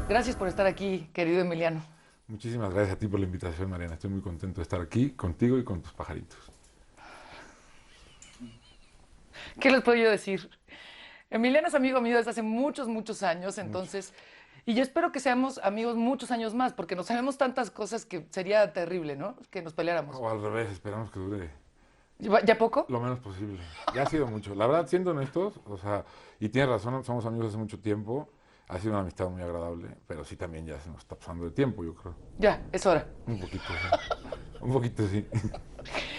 Gracias por estar aquí, querido Emiliano. Muchísimas gracias a ti por la invitación, Mariana. Estoy muy contento de estar aquí contigo y con tus pajaritos. ¿Qué les puedo yo decir? Emiliano es amigo mío desde hace muchos, muchos años, Mucho. entonces, y yo espero que seamos amigos muchos años más, porque nos sabemos tantas cosas que sería terrible, ¿no? Que nos peleáramos. O al revés, esperamos que dure ¿Ya poco? lo menos posible. Ya ha sido mucho. La verdad, siendo honestos, y tienes razón, somos amigos hace mucho tiempo. Ha sido una amistad muy agradable, pero sí también ya se nos está pasando de tiempo, yo creo. Ya, es hora. Un poquito, sí. Un poquito, sí.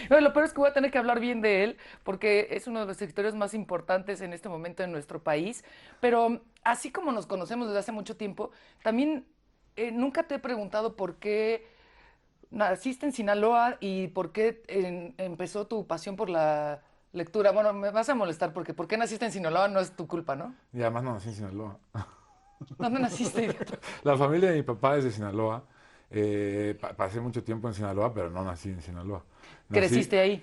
No, lo peor es que voy a tener que hablar bien de él, porque es uno de los escritores más importantes en este momento en nuestro país, pero así como nos conocemos desde hace mucho tiempo, también nunca te he preguntado por qué naciste en Sinaloa y por qué empezó tu pasión por la lectura. Bueno, me vas a molestar porque ¿por qué naciste en Sinaloa? No es tu culpa, ¿no? Y además no nací en Sinaloa. ¿Dónde naciste, idiota? La familia de mi papá es de Sinaloa. Pasé mucho tiempo en Sinaloa, pero no nací en Sinaloa. Nací, Creciste ahí.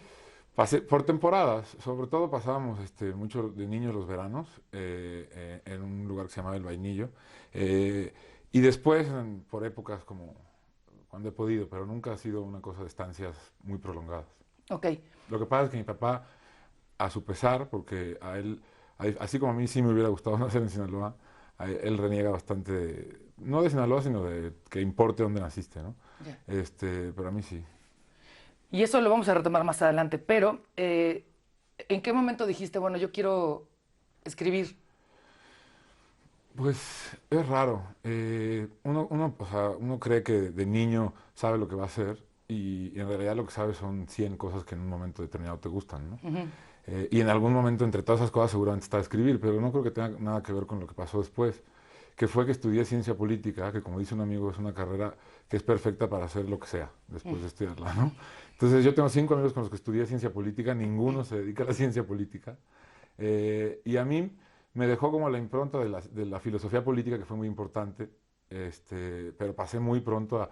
Pasé por temporadas, sobre todo pasábamos mucho de niños los veranos en un lugar que se llamaba El Vainillo. Y después, por épocas como cuando he podido, pero nunca ha sido una cosa de estancias muy prolongadas. Ok. Lo que pasa es que mi papá, a su pesar, porque a él, así como a mí sí me hubiera gustado nacer en Sinaloa, él reniega bastante, no de Sinaloa, sino de que importe dónde naciste, ¿no? Ya. Pero a mí sí. Y eso lo vamos a retomar más adelante, pero ¿en qué momento dijiste, bueno, yo quiero escribir? Pues es raro. Uno cree que de niño sabe lo que va a hacer y en realidad lo que sabe son 100 cosas que en un momento determinado te gustan, ¿no? Ujú. Y en algún momento entre todas esas cosas seguramente está escribir, pero no creo que tenga nada que ver con lo que pasó después, que fue que estudié ciencia política, que como dice un amigo es una carrera que es perfecta para hacer lo que sea después de estudiarla, ¿no? Entonces yo tengo 5 amigos con los que estudié ciencia política, ninguno se dedica a la ciencia política. Y a mí me dejó como la impronta de la filosofía política, que fue muy importante, pero pasé muy pronto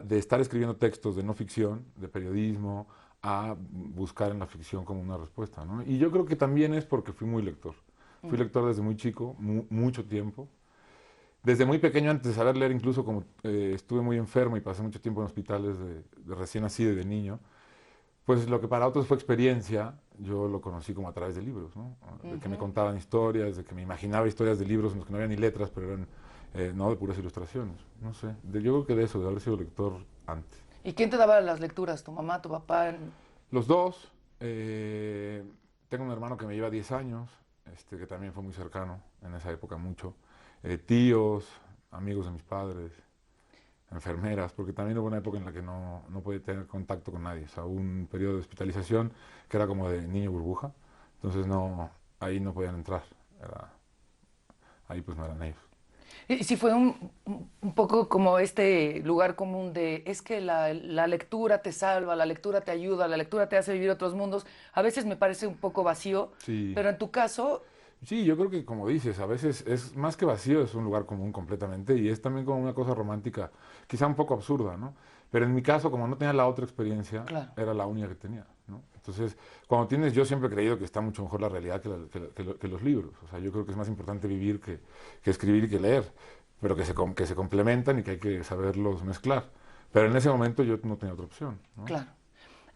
de estar escribiendo textos de no ficción, de periodismo, a buscar en la ficción como una respuesta, ¿no? Y yo creo que también es porque fui muy lector. Fui lector desde muy chico, mucho tiempo. Desde muy pequeño, antes de saber leer, incluso como estuve muy enfermo y pasé mucho tiempo en hospitales de recién nacido y de niño, pues lo que para otros fue experiencia, yo lo conocí como a través de libros, ¿no? De que me Ujú. contaban historias, de que me imaginaba historias de libros en los que no había ni letras, pero eran no de puras ilustraciones. No sé, yo creo que de eso, de haber sido lector antes. ¿Y quién te daba las lecturas? ¿Tu mamá, tu papá? Los dos, tengo un hermano que me lleva 10 años, que también fue muy cercano en esa época mucho. Tíos, amigos de mis padres, enfermeras, porque también hubo una época en la que no podía tener contacto con nadie. O sea, hubo un periodo de hospitalización que era como de niño burbuja, entonces ahí no podían entrar. Ahí pues no eran ellos. Y sí fue un poco como este lugar común de, es que la lectura te salva, la lectura te ayuda, la lectura te hace vivir otros mundos. A veces me parece un poco vacío, Sí, pero en tu caso, sí, yo creo que como dices, a veces es más que vacío, es un lugar común completamente y es también como una cosa romántica, quizá un poco absurda, ¿no? Pero en mi caso, como no tenía la otra experiencia, claro. era la única que tenía, ¿no? Entonces, cuando tienes, yo siempre he creído que está mucho mejor la realidad que los libros. O sea, yo creo que es más importante vivir que escribir y que leer, pero que se complementan y que hay que saberlos mezclar. Pero en ese momento yo no tenía otra opción, ¿no? Claro.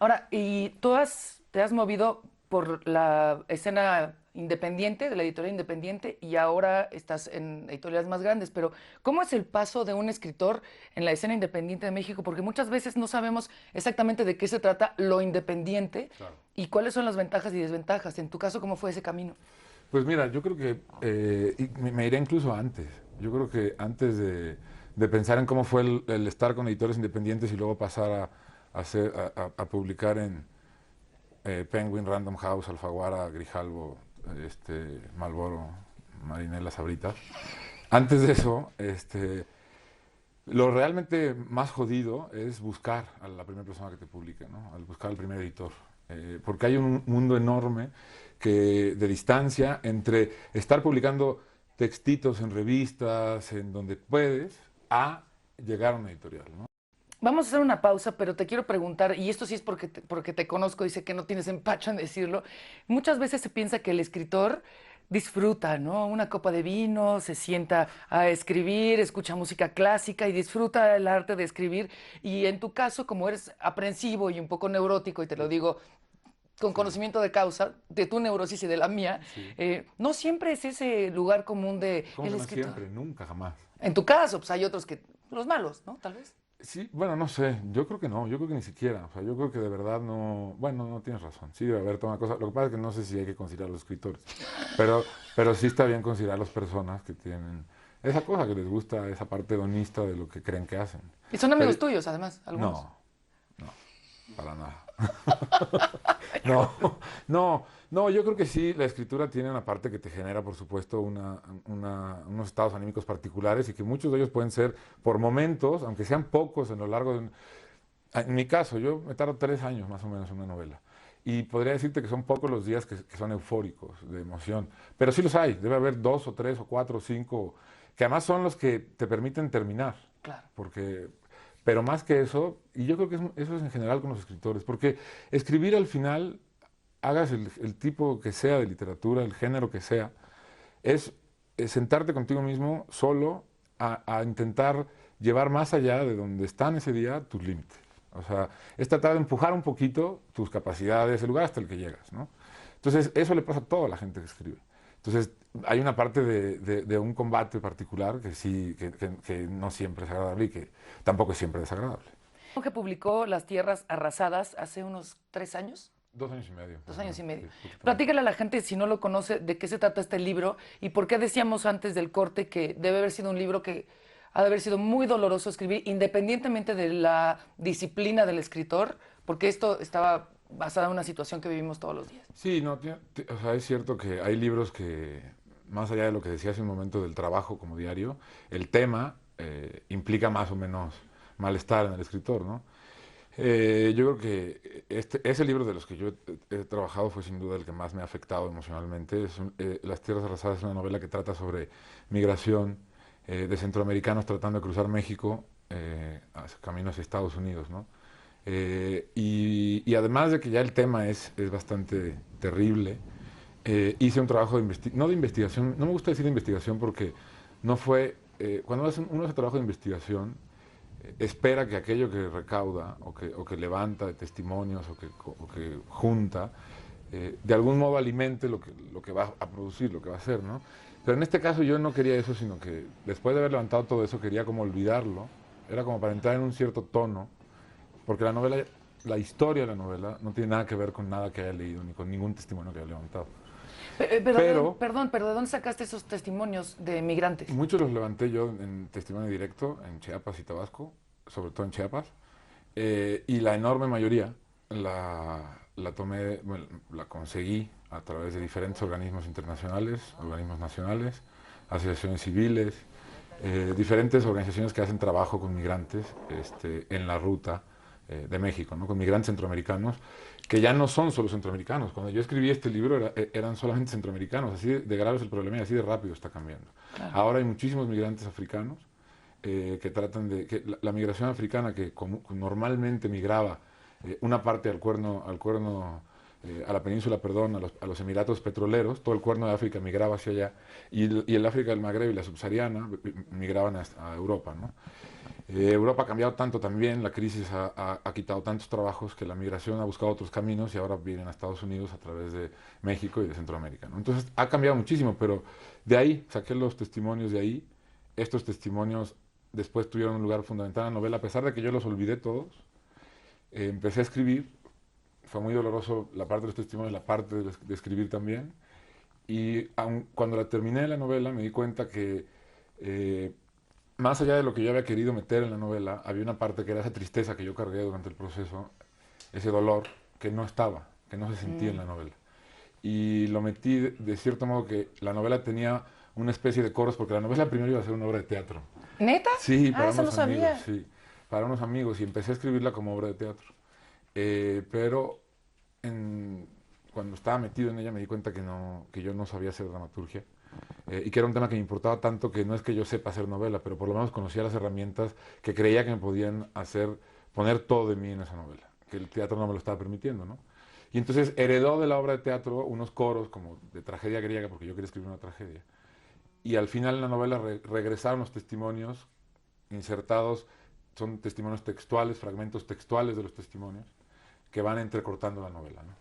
Ahora, ¿y te has movido por la escena independiente, de la editorial independiente, y ahora estás en editoriales más grandes? Pero, ¿cómo es el paso de un escritor en la escena independiente de México? Porque muchas veces no sabemos exactamente de qué se trata lo independiente Claro. y cuáles son las ventajas y desventajas. En tu caso, ¿cómo fue ese camino? Pues mira, yo creo que y me iré incluso antes. Yo creo que antes de pensar en cómo fue el estar con editores independientes y luego pasar a publicar en Penguin, Random House, Alfaguara, Grijalbo, Malboro, Marinela, Sabritas. Antes de eso, lo realmente más jodido es buscar a la primera persona que te publique, ¿no? Al buscar al primer editor. Porque hay un mundo enorme de distancia entre estar publicando textitos en revistas, en donde puedes, a llegar a una editorial, ¿no? Vamos a hacer una pausa, pero te quiero preguntar, y esto sí es porque te conozco y sé que no tienes empacho en decirlo. Muchas veces se piensa que el escritor disfruta, ¿no? Una copa de vino, se sienta a escribir, escucha música clásica y disfruta el arte de escribir. Y en tu caso, como eres aprensivo y un poco neurótico, y te lo digo con Sí, conocimiento de causa, de tu neurosis y de la mía, sí. no siempre es ese lugar común de ¿Cómo el que no escritor. siempre? Nunca, jamás. En tu caso, pues hay otros que, los malos, ¿no? Tal vez. Sí, bueno, no sé, yo creo que no, yo creo que ni siquiera, o sea, yo creo que de verdad no, bueno, no tienes razón, sí debe haber toda una cosa, lo que pasa es que no sé si hay que considerar a los escritores, pero sí está bien considerar a las personas que tienen esa cosa, que les gusta esa parte hedonista de lo que creen que hacen. Y son O sea, amigos tuyos, además, algunos. no, no, para nada. No, no, no, yo creo que sí, la escritura tiene una parte que te genera, por supuesto, unos estados anímicos particulares y que muchos de ellos pueden ser por momentos, aunque sean pocos en lo largo de... En mi caso, yo me tardo 3 años más o menos en una novela. Y podría decirte que son pocos los días que son eufóricos, de emoción. Pero sí los hay, debe haber 2 o 3 o 4 o 5, que además son los que te permiten terminar. Claro. Porque, pero más que eso, y yo creo que eso es en general con los escritores, porque escribir al final, hagas el tipo que sea de literatura, el género que sea, es sentarte contigo mismo solo a intentar llevar más allá de donde están ese día tus límites. O sea, es tratar de empujar un poquito tus capacidades, el lugar hasta el que llegas, ¿no? Entonces, eso le pasa a toda la gente que escribe. Entonces, hay una parte de un combate particular que sí, que no siempre es agradable y que tampoco es siempre desagradable. Que publicó Las Tierras Arrasadas hace unos 3 años. 2 años y medio, Dos más o años menos, y medio. sí, poquito más. Platícale a la gente, si no lo conoce, de qué se trata este libro y por qué decíamos antes del corte que debe haber sido un libro que ha de haber sido muy doloroso escribir, independientemente de la disciplina del escritor, porque esto estaba basado en una situación que vivimos todos los días. Sí, no, o sea, es cierto que hay libros que, más allá de lo que decía hace un momento del trabajo como diario, el tema implica más o menos malestar en el escritor, ¿no? Yo creo que ese libro de los que yo he trabajado fue sin duda el que más me ha afectado emocionalmente. Las Tierras Arrasadas es una novela que trata sobre migración de centroamericanos tratando de cruzar México camino hacia Estados Unidos, ¿no? Y además de que ya el tema es bastante terrible, hice un trabajo de investigación, no de investigación, no me gusta decir de investigación porque no fue, cuando uno hace trabajo de investigación, espera que aquello que recauda o que levanta de testimonios o que junta, de algún modo alimente lo que va a producir, lo que va a hacer, ¿no? Pero en este caso yo no quería eso, sino que después de haber levantado todo eso quería como olvidarlo, era como para entrar en un cierto tono, porque la novela, la historia de la novela no tiene nada que ver con nada que haya leído, ni con ningún testimonio que haya levantado. Pero Pero ¿de dónde sacaste esos testimonios de migrantes? muchos los levanté yo en testimonio directo en Chiapas y Tabasco, sobre todo en Chiapas, y la enorme mayoría la tomé, bueno, la conseguí a través de diferentes organismos internacionales, organismos nacionales, asociaciones civiles, diferentes organizaciones que hacen trabajo con migrantes en la ruta de México, ¿no? Con migrantes centroamericanos, que ya no son solo centroamericanos. Cuando yo escribí este libro eran solamente centroamericanos, así de grave es el problema y así de rápido está cambiando. Claro. Ahora hay muchísimos migrantes africanos que tratan de... Que la migración africana que normalmente migraba una parte a la península, perdón, a los Emiratos petroleros, todo el cuerno de África migraba hacia allá, y el África del Magreb y la subsahariana migraban a Europa, ¿no? Europa ha cambiado tanto también, la crisis ha quitado tantos trabajos que la migración ha buscado otros caminos y ahora vienen a Estados Unidos a través de México y de Centroamérica, ¿no? Entonces ha cambiado muchísimo, pero de ahí saqué los testimonios de ahí. Estos testimonios después tuvieron un lugar fundamental en la novela, a pesar de que yo los olvidé todos. Empecé a escribir, fue muy doloroso la parte de los testimonios, la parte de escribir también. Y cuando la terminé la novela me di cuenta que eh, más allá de lo que yo había querido meter en la novela, había una parte que era esa tristeza que yo cargué durante el proceso, ese dolor que no estaba, que no se sentía en Mm. la novela. Y lo metí de cierto modo que la novela tenía una especie de coros, porque la novela primero iba a ser una obra de teatro. ¿Neta? Sí, Ah, para eso no unos amigos, sabía. sí, para unos amigos, y empecé a escribirla como obra de teatro. Pero en- cuando estaba metido en ella me di cuenta que, no, que yo no sabía hacer dramaturgia y que era un tema que me importaba tanto que no es que yo sepa hacer novela, pero por lo menos conocía las herramientas que creía que me podían hacer poner todo de mí en esa novela, que el teatro no me lo estaba permitiendo, ¿no? Y entonces heredó de la obra de teatro unos coros como de tragedia griega, porque yo quería escribir una tragedia. Y al final en la novela regresaron los testimonios insertados, son testimonios textuales, fragmentos textuales de los testimonios, que van entrecortando la novela, ¿no?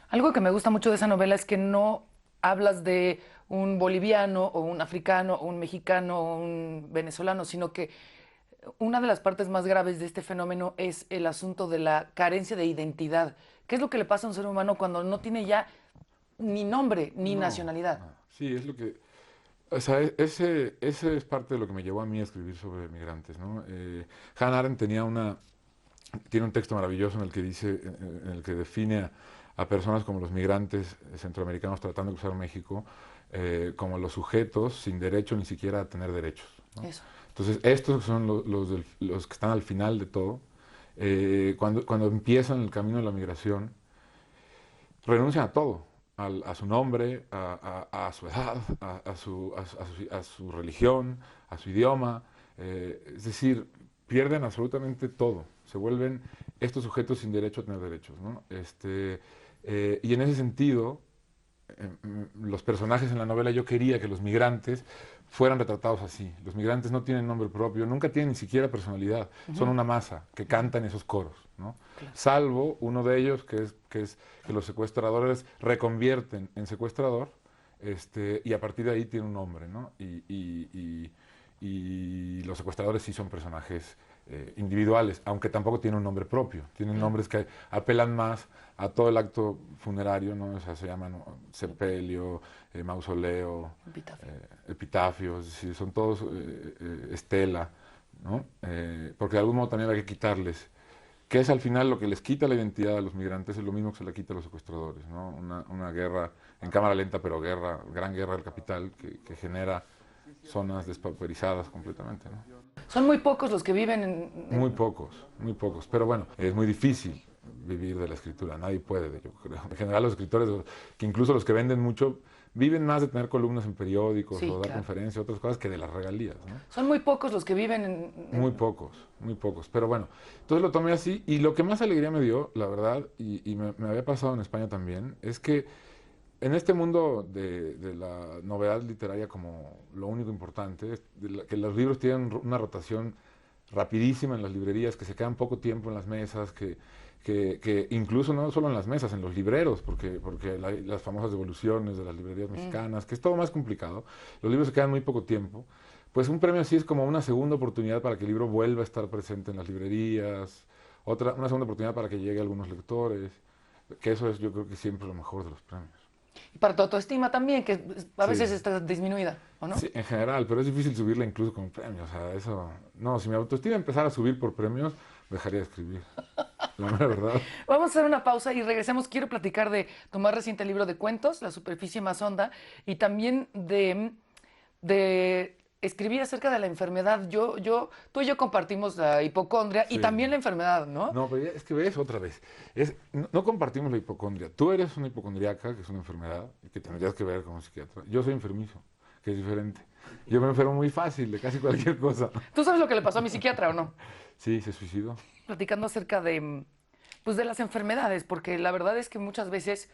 Algo que me gusta mucho de esa novela es que no hablas de un boliviano o un africano o un mexicano o un venezolano, sino que una de las partes más graves de este fenómeno es el asunto de la carencia de identidad. ¿Qué es lo que le pasa a un ser humano cuando no tiene ya ni nombre ni No, nacionalidad? no. Sí, es lo que... O sea, ese es parte de lo que me llevó a mí a escribir sobre migrantes, ¿no? Hannah Arendt tiene un texto maravilloso en el que dice, en el que define a personas como los migrantes centroamericanos tratando de cruzar México, como los sujetos sin derecho ni siquiera a tener derechos, ¿no? Eso. Entonces, estos son los que están al final de todo. Cuando empiezan el camino de la migración, renuncian a todo, a su nombre, a su edad, a su religión, a su idioma. Es decir, pierden absolutamente todo. Se vuelven estos sujetos sin derecho a tener derechos, ¿no? Y en ese sentido, los personajes en la novela, yo quería que los migrantes fueran retratados así. Los migrantes no tienen nombre propio, nunca tienen ni siquiera personalidad, son una masa que canta en esos coros, ¿no? Claro. Salvo uno de ellos, que los secuestradores reconvierten en secuestrador, y a partir de ahí tiene un nombre, ¿no? Y los secuestradores sí son personajes individuales, aunque tampoco tienen un nombre propio, tienen nombres que apelan más a todo el acto funerario, ¿no? O sea, se llaman, ¿no?, sepelio, mausoleo, Epitafio. epitafio, es decir, son todos estela, ¿no? Porque de algún modo también hay que quitarles, que es al final lo que les quita la identidad a los migrantes, es lo mismo que se le quita a los secuestradores, ¿no? Una guerra en cámara lenta, pero gran guerra del capital que genera zonas despauperizadas completamente, ¿no? Son muy pocos los que viven Muy pocos, muy pocos. Pero bueno, es muy difícil vivir de la escritura, nadie puede, yo creo. En general los escritores, que incluso los que venden mucho, viven más de tener columnas en periódicos Sí, o dar claro. conferencias, otras cosas, que de las regalías, ¿no? Son muy pocos los que viven Muy pocos, muy pocos. Pero bueno, entonces lo tomé así y lo que más alegría me dio, la verdad, y me había pasado en España también, es que en este mundo de la novedad literaria como lo único importante, es que los libros tienen una rotación rapidísima en las librerías, que se quedan poco tiempo en las mesas, que incluso no solo en las mesas, en los libreros, porque las famosas devoluciones de las librerías mexicanas, que es todo más complicado, los libros se quedan muy poco tiempo, pues un premio así es como una segunda oportunidad para que el libro vuelva a estar presente en las librerías, una segunda oportunidad para que llegue a algunos lectores, que eso es yo creo que siempre lo mejor de los premios. y para tu autoestima también, que a veces Sí. está disminuida, ¿o no? Sí, en general, pero es difícil subirla incluso con premios. O sea, eso. No, si mi autoestima empezara a subir por premios, dejaría de escribir. La mera verdad. Vamos a hacer una pausa y regresemos. Quiero platicar de tu más reciente libro de cuentos, La superficie más honda, y también de escribir acerca de la enfermedad. Tú y yo compartimos la hipocondria y Sí. también la enfermedad, ¿no? No, pero es que ves otra vez. No compartimos la hipocondria. Tú eres una hipocondriaca, que es una enfermedad, y que tendrías que ver con un psiquiatra. Yo soy enfermizo, que es diferente. Yo me enfermo muy fácil de casi cualquier cosa. ¿Tú sabes lo que le pasó a mi psiquiatra o no? Sí, se suicidó. Platicando acerca pues de las enfermedades, porque la verdad es que muchas veces,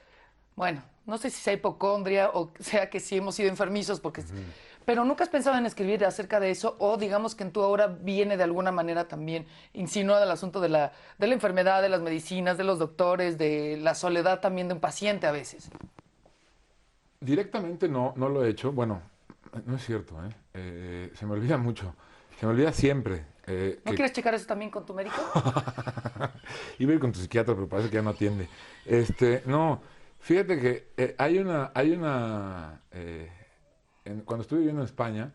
bueno, no sé si sea hipocondria o sea que sí hemos sido enfermizos, pero nunca has pensado en escribir acerca de eso, o digamos que en tu obra viene de alguna manera también insinuado el asunto de la enfermedad, de las medicinas, de los doctores, de la soledad también de un paciente a veces. Directamente no lo he hecho. Bueno, no es cierto, ¿eh? Se me olvida mucho. Se me olvida siempre. ¿No quieres checar eso también con tu médico? Iba a ir con tu psiquiatra, pero parece que ya no atiende. No, fíjate que cuando estuve viviendo en España,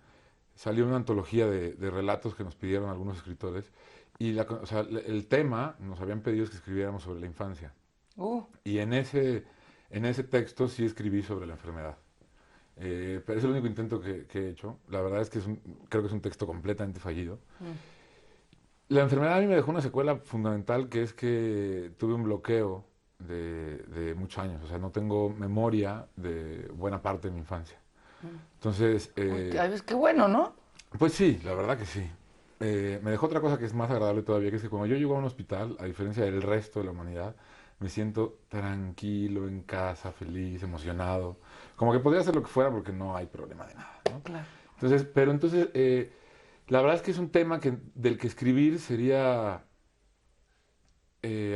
salió una antología de relatos que nos pidieron algunos escritores, y o sea, el tema nos habían pedido que escribiéramos sobre la infancia. Uh, Y en ese texto sí escribí sobre la enfermedad. Pero es el único intento que he hecho. La verdad es que creo que es un texto completamente fallido. La enfermedad a mí me dejó una secuela fundamental, que es que tuve un bloqueo de muchos años. O sea, no tengo memoria de buena parte de mi infancia. Entonces, ay, qué bueno, ¿no? pues sí, la verdad que sí. Me dejó otra cosa que es más agradable todavía, que es que cuando yo llego a un hospital, a diferencia del resto de la humanidad, me siento tranquilo en casa, feliz, emocionado. Como que podría hacer lo que fuera porque no hay problema de nada, ¿no? Claro. Entonces, pero entonces, la verdad es que es un tema del que escribir sería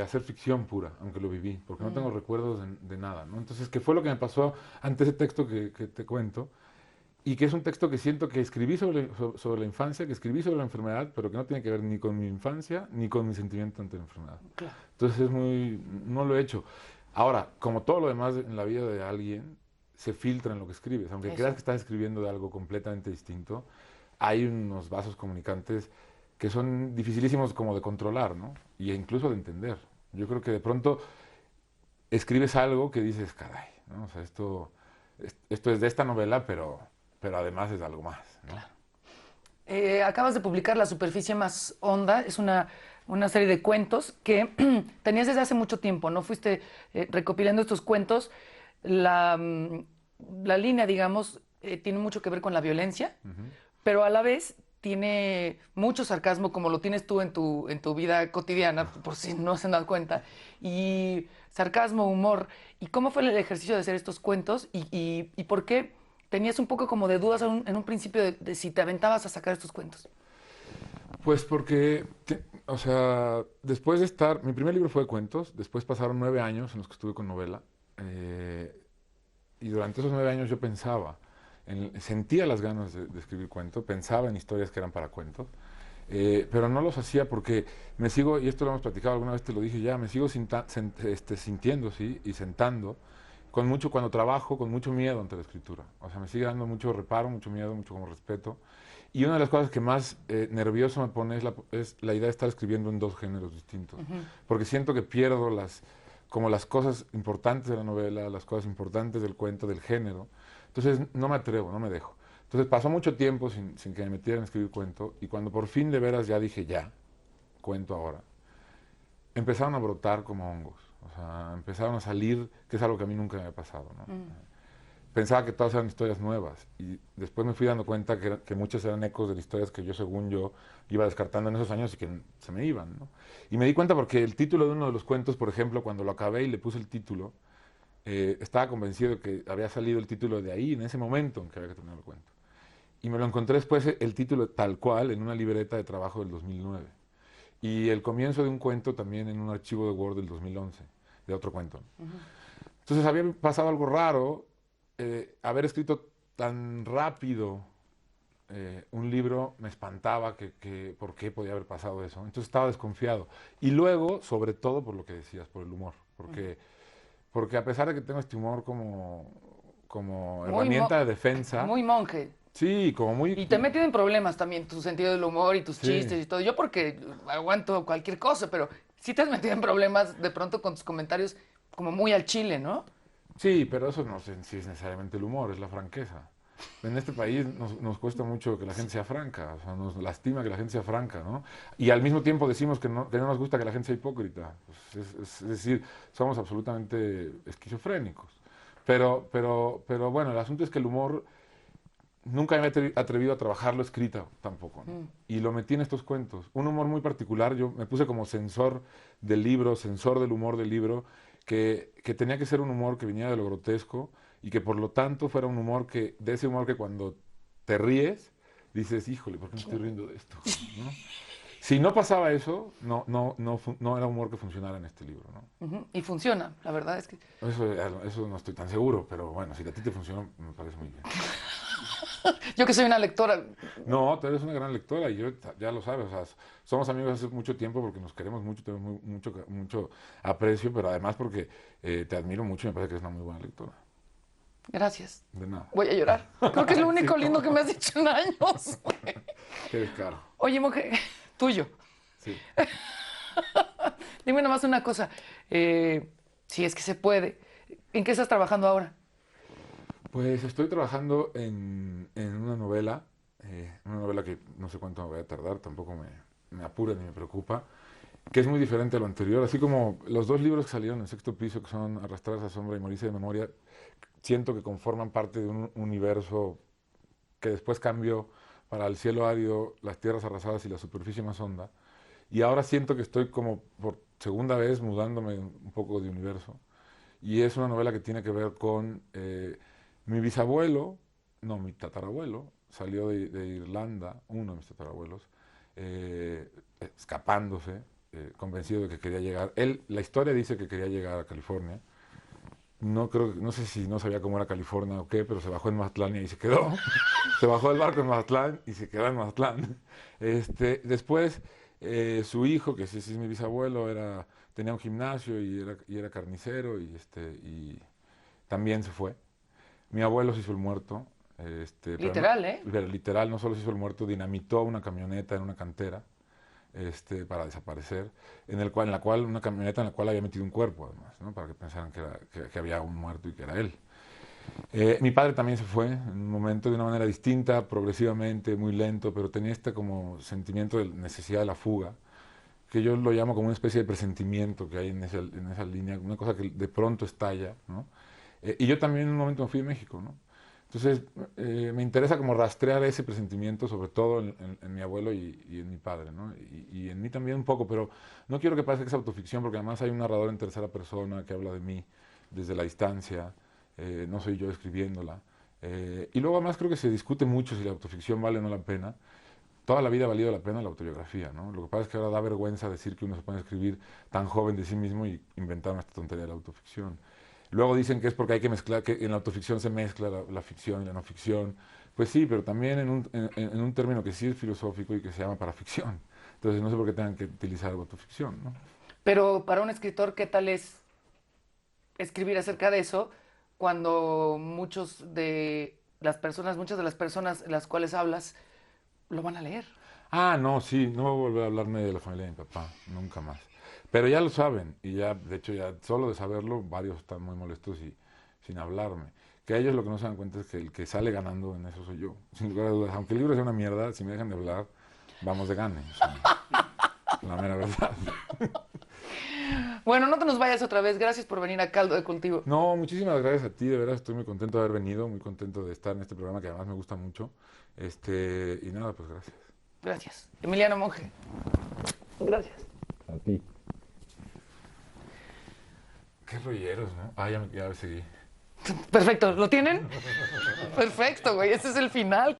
hacer ficción pura, aunque lo viví, porque no tengo Mm, recuerdos de nada, ¿no? Entonces, ¿qué fue lo que me pasó ante ese texto que te cuento? Y que es un texto que siento que escribí sobre la infancia, que escribí sobre la enfermedad, pero que no tiene que ver ni con mi infancia ni con mi sentimiento ante la enfermedad. claro. Entonces es muy, no lo he hecho. Ahora, como todo lo demás en la vida de alguien, se filtra en lo que escribes. Aunque creas Eso. que estás escribiendo de algo completamente distinto, hay unos vasos comunicantes que son dificilísimos como de controlar, ¿no? Y incluso de entender. Yo creo que de pronto escribes algo que dices, caray, ¿no? O sea, esto es de esta novela, pero además es algo más, ¿no? Acabas de publicar La superficie más honda, es una serie de cuentos que tenías desde hace mucho tiempo, ¿no? Fuiste recopilando estos cuentos. La línea, digamos, tiene mucho que ver con la violencia, Ujú. pero a la vez tiene mucho sarcasmo, como lo tienes tú en tu vida cotidiana, por si no se han dado cuenta, y sarcasmo, humor. ¿Y cómo fue el ejercicio de hacer estos cuentos y por qué tenías un poco como de dudas en un principio de si te aventabas a sacar estos cuentos? Pues porque, o sea, después de estar, mi primer libro fue de cuentos, después pasaron 9 años en los que estuve con novela, eh, y durante esos 9 años yo pensaba, sentía las ganas de escribir cuentos, pensaba en historias que eran para cuentos, pero no los hacía porque me sigo, y esto lo hemos platicado alguna vez, te lo dije ya, me sigo sintiendo, sí, y sentando, cuando trabajo, con mucho miedo ante la escritura. O sea, me sigue dando mucho reparo, mucho miedo, mucho como respeto. Y una de las cosas que más nervioso me pone es la idea de estar escribiendo en dos géneros distintos. Ujú. Porque siento que pierdo como las cosas importantes de la novela, las cosas importantes del cuento, del género. Entonces no me atrevo, no me dejo. Entonces pasó mucho tiempo sin que me metieran a escribir cuento, y cuando por fin de veras ya dije ya, cuento ahora, empezaron a brotar como hongos. O sea, empezaron a salir, que es algo que a mí nunca me había pasado, ¿no? Mm. Pensaba que todas eran historias nuevas, y después me fui dando cuenta que muchas eran ecos de historias que yo, según yo, iba descartando en esos años y que se me iban, ¿no? Y me di cuenta porque el título de uno de los cuentos, por ejemplo, cuando lo acabé y le puse el título, estaba convencido de que había salido el título de ahí, en ese momento en que había que terminar el cuento. Y me lo encontré después, el título tal cual, en una libreta de trabajo del 2009. Y el comienzo de un cuento también en un archivo de Word del 2011, de otro cuento. Ujú. Entonces había pasado algo raro, haber escrito tan rápido un libro me espantaba por qué podía haber pasado eso. Entonces estaba desconfiado. Y luego, sobre todo por lo que decías, por el humor. Porque a pesar de que tengo este humor como Muy, herramienta de defensa, muy monje. sí, como muy... Y te he metido en problemas también, tu sentido del humor y tus Sí, chistes y todo. Yo porque aguanto cualquier cosa, pero sí te has metido en problemas de pronto con tus comentarios como muy al chile, ¿no? sí, pero eso no sé si es necesariamente el humor, es la franqueza. En este país nos cuesta mucho que la gente sea franca, o sea, nos lastima que la gente sea franca, ¿no? Y al mismo tiempo decimos que no nos gusta que la gente sea hipócrita. Pues es decir, somos absolutamente esquizofrénicos. Pero bueno, el asunto es que el humor nunca me he atrevido a trabajarlo escrito tampoco, ¿no? Mm. Y lo metí en estos cuentos. Un humor muy particular, yo me puse como censor del libro, censor del humor del libro, que tenía que ser un humor que viniera de lo grotesco y que por lo tanto fuera un humor de ese humor que cuando te ríes, dices, híjole, ¿por qué me estoy riendo de esto? ¿No? Si no pasaba eso, no era humor que funcionara en este libro, ¿no? Ujú. Y funciona, la verdad es que... Eso no estoy tan seguro, pero bueno, si a ti te funciona, me parece muy bien. Yo que soy una lectora, No, tú eres una gran lectora y yo ya lo sabes, o sea, somos amigos hace mucho tiempo porque nos queremos mucho, tenemos mucho aprecio, pero además porque te admiro mucho y me parece que eres una muy buena lectora. gracias. De nada. Voy a llorar. Creo que es lo Sí, único lindo no, que me has dicho en años. qué descaro. Oye, mujer, tuyo. Sí. Dime nomás una cosa. Si es que se puede. ¿En qué estás trabajando ahora? Pues estoy trabajando en una novela que no sé cuánto me voy a tardar, tampoco me apura ni me preocupa, que es muy diferente a lo anterior, así como los dos libros que salieron en Sexto Piso, que son Arrastradas a Sombra y Morirse de Memoria, siento que conforman parte de un universo que después cambió para El cielo árido, Las tierras arrasadas y La superficie más honda, Y ahora siento que estoy como por segunda vez mudándome un poco de universo. Y es una novela que tiene que ver con mi bisabuelo, no, mi tatarabuelo, salió de Irlanda, uno de mis tatarabuelos, eh, escapándose, convencido de que quería llegar. Él, la historia dice que quería llegar a California. No creo, no sé si no sabía cómo era California o qué, pero se bajó en Mazatlán y ahí se quedó. Se bajó del barco en Mazatlán y se quedó en Mazatlán. Después, su hijo, que sí, sí es mi bisabuelo, tenía un gimnasio y era carnicero y también se fue. Mi abuelo se hizo el muerto, Literal, ¿eh? pero literal no solo se hizo el muerto, dinamitó una camioneta en una cantera para desaparecer, en la cual, una camioneta en la cual había metido un cuerpo además, ¿no? Para que pensaran que había un muerto y que era él. Mi padre también se fue en un momento de una manera distinta, progresivamente, muy lento, pero tenía este como sentimiento de necesidad de la fuga, que yo lo llamo como una especie de presentimiento que hay en esa línea, una cosa que de pronto estalla, ¿no? Y yo también en un momento me fui a México, ¿no? Entonces, me interesa como rastrear ese presentimiento, sobre todo en mi abuelo y en mi padre, ¿no? Y en mí también un poco, pero no quiero que parezca que es autoficción, porque además hay un narrador en tercera persona que habla de mí desde la distancia, no soy yo escribiéndola. Y luego además creo que se discute mucho si la autoficción vale o no la pena. Toda la vida ha valido la pena la autobiografía, ¿no? Lo que pasa es que ahora da vergüenza decir que uno se puede escribir tan joven de sí mismo y inventar esta tontería de la autoficción. Luego dicen que es porque hay que mezclar, que en la autoficción se mezcla la ficción y la no ficción. Pues sí, pero también en un término que sí es filosófico y que se llama paraficción. Entonces no sé por qué tengan que utilizar autoficción, ¿no? Pero para un escritor, ¿qué tal es escribir acerca de eso cuando muchas de las personas las cuales hablas, lo van a leer? Ah, no, sí, no voy a volver a hablarme de la familia de mi papá, nunca más. Pero ya lo saben, y ya, de hecho, ya solo de saberlo, varios están muy molestos y sin hablarme. Que ellos lo que no se dan cuenta es que el que sale ganando en eso soy yo, sin lugar a dudas. Aunque el libro sea una mierda, si me dejan de hablar, vamos de gane. O sea, la mera verdad. Bueno, no te nos vayas otra vez. Gracias por venir a Caldo de Cultivo. No, muchísimas gracias a ti, de verdad estoy muy contento de haber venido, muy contento de estar en este programa que además me gusta mucho. Y nada, pues gracias. Gracias. Emiliano Monge. Gracias. A ti. Qué rolleros, ¿no? Ah, ya seguí. Perfecto. ¿Lo tienen? Perfecto, güey. Ese es el final.